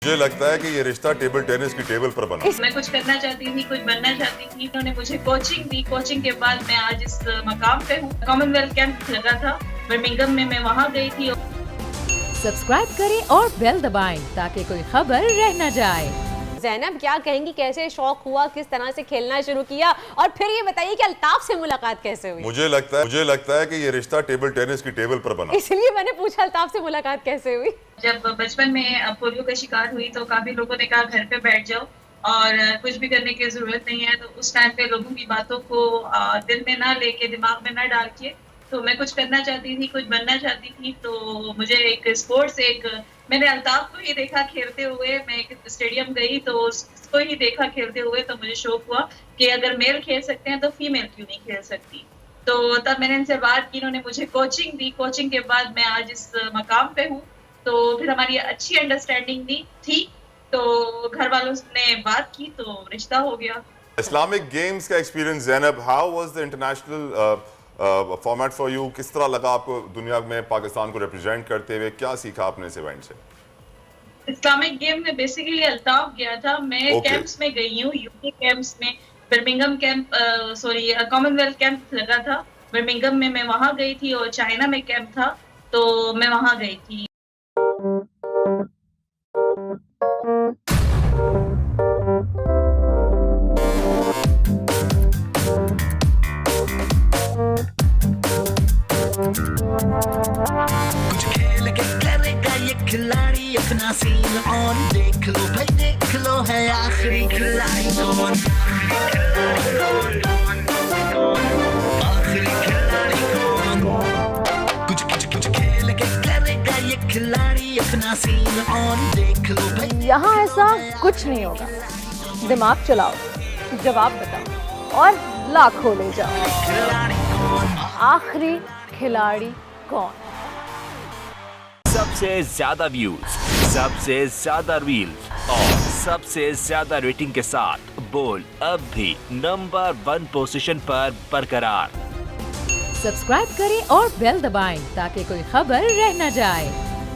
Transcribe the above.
मुझे लगता है कि ये रिश्ता टेबल टेनिस की टेबल पर बना। मैं कुछ करना चाहती थी, कुछ बनना चाहती थी। उन्होंने मुझे कोचिंग दी। कोचिंग के बाद मैं आज इस मकाम पे हूँ। कॉमनवेल्थ कैंप लगा था बर्मिंघम में, मैं वहाँ गई थी। सब्सक्राइब करें और बेल दबाएं ताकि कोई खबर रह न जाए। ज़ैनब क्या कहेंगी, कैसे शौक हुआ, किस तरह से खेलना शुरू किया, और फिर ये बताइए कि अल्ताफ से मुलाकात कैसे हुई? मुझे लगता है कि ये रिश्ता टेबल टेनिस की टेबल पर बना। इसलिए मैंने पूछा अल्ताफ से मुलाकात कैसे हुई। जब बचपन में पोलियो का शिकार हुई तो काफी लोगों ने कहा घर पे बैठ जाओ और कुछ भी करने की जरूरत नहीं है। तो उस टाइम पे लोगों की बातों को दिल में ना लेके, दिमाग में ना डाल के, तो मैं कुछ करना चाहती थी, कुछ बनना चाहती थी। तो मुझे मैंने अल्ताफ को ही देखा खेलते हुए। मैं एक स्टेडियम गई तो उसको ही देखा खेलते हुए, तो मुझे शौक हुआ कि अगर मेल खेल सकते हैं तो फीमेल क्यों नहीं खेल सकती। तो तब मैंने इनसे बात की, इन्होंने मुझे कोचिंग दी। कोचिंग के बाद मैं आज इस मकाम पे हूँ। तो फिर हमारी अच्छी अंडरस्टैंडिंग थी। तो घर वालों ने बात की तो रिश्ता हो गया। इस्लामिक गेम्स का experience Zainab, how was the international format for you? किस तरह लगा आपको दुनिया में पाकिस्तान को रिप्रेजेंट करते हुए? क्या सीखा आपने इस इवेंट से? इस्लामिक गेम में बेसिकली अल्ताफ गया था। मैं कैंप्स में गई हूँ, यूके कैंप्स में। बर्मिंघम कैंप, कॉमनवेल्थ कैंप लगा था बर्मिंघम में, मैं वहां गई थी। और चाइना में कैंप था तो मैं वहां गई थी। कुछ खेल के करेगा ये खिलाड़ी अपना सीन ऑन। देख लो भाई देख लो, है आखिरी खिलाड़ी कौन, आखिरी खिलाड़ी कौन। कुछ खेल के करेगा ये खिलाड़ी अपना सीन ऑन। देख लो भाई यहाँ ऐसा कुछ नहीं होगा। दिमाग चलाओ, जवाब बताओ और लाखों ले जाओ। खिलाड़ी कौन, आखिरी खिलाड़ी कौन? सबसे ज्यादा व्यूज, सबसे ज्यादा रील्स और सबसे ज्यादा रेटिंग के साथ बोल अब भी नंबर 1 पोजीशन पर बरकरार। सब्सक्राइब करें और बेल दबाएं ताकि कोई खबर रह न जाए।